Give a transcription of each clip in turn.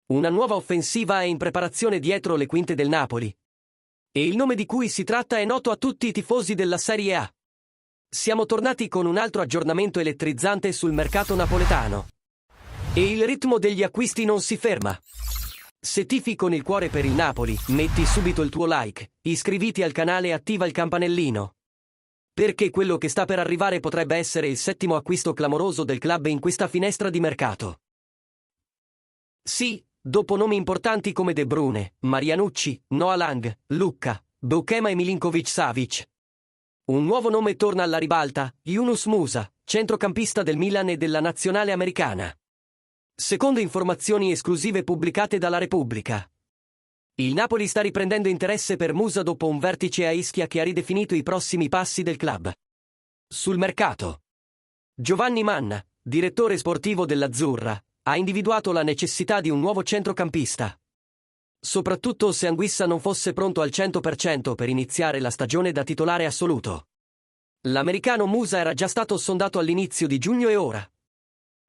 Una nuova offensiva è in preparazione dietro le quinte del Napoli. E il nome di cui si tratta è noto a tutti i tifosi della Serie A. Siamo tornati con un altro aggiornamento elettrizzante sul mercato napoletano. E il ritmo degli acquisti non si ferma. Se tifi con il cuore per il Napoli, metti subito il tuo like, iscriviti al canale e attiva il campanellino. Perché quello che sta per arrivare potrebbe essere il 7° acquisto clamoroso del club in questa finestra di mercato. Sì, dopo nomi importanti come De Bruyne, Marianucci, Noah Lang, Lucca, Beukema e Milinkovic-Savic. Un nuovo nome torna alla ribalta, Yunus Musa, centrocampista del Milan e della nazionale americana. Secondo informazioni esclusive pubblicate dalla Repubblica, il Napoli sta riprendendo interesse per Musa dopo un vertice a Ischia che ha ridefinito i prossimi passi del club. Sul mercato, Giovanni Manna, direttore sportivo dell'Azzurra, ha individuato la necessità di un nuovo centrocampista. Soprattutto se Anguissa non fosse pronto al 100% per iniziare la stagione da titolare assoluto. L'americano Musa era già stato sondato all'inizio di giugno e ora,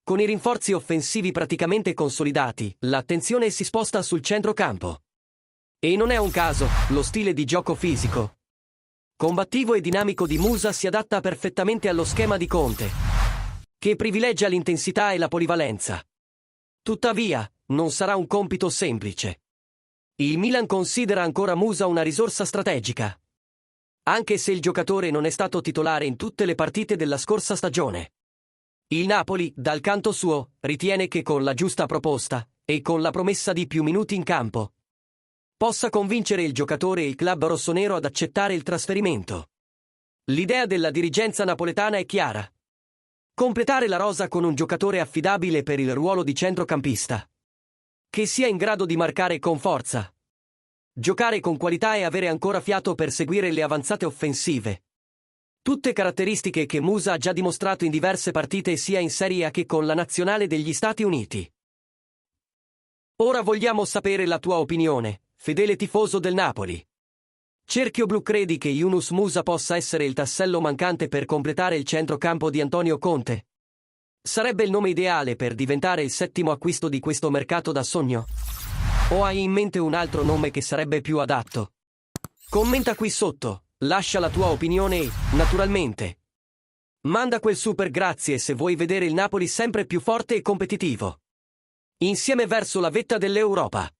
con i rinforzi offensivi praticamente consolidati, l'attenzione si sposta sul centrocampo. E non è un caso, lo stile di gioco fisico, combattivo e dinamico di Musa si adatta perfettamente allo schema di Conte, che privilegia l'intensità e la polivalenza. Tuttavia, non sarà un compito semplice. Il Milan considera ancora Musa una risorsa strategica, anche se il giocatore non è stato titolare in tutte le partite della scorsa stagione. Il Napoli, dal canto suo, ritiene che con la giusta proposta, e con la promessa di più minuti in campo, possa convincere il giocatore e il club rossonero ad accettare il trasferimento. L'idea della dirigenza napoletana è chiara: completare la rosa con un giocatore affidabile per il ruolo di centrocampista, che sia in grado di marcare con forza, giocare con qualità e avere ancora fiato per seguire le avanzate offensive. Tutte caratteristiche che Musa ha già dimostrato in diverse partite sia in Serie A che con la nazionale degli Stati Uniti. Ora vogliamo sapere la tua opinione, fedele tifoso del Napoli. Cerchio Blu credi che Yunus Musa possa essere il tassello mancante per completare il centrocampo di Antonio Conte? Sarebbe il nome ideale per diventare il 7° acquisto di questo mercato da sogno? O hai in mente un altro nome che sarebbe più adatto? Commenta qui sotto. Lascia la tua opinione e, naturalmente, manda quel super grazie se vuoi vedere il Napoli sempre più forte e competitivo. Insieme verso la vetta dell'Europa.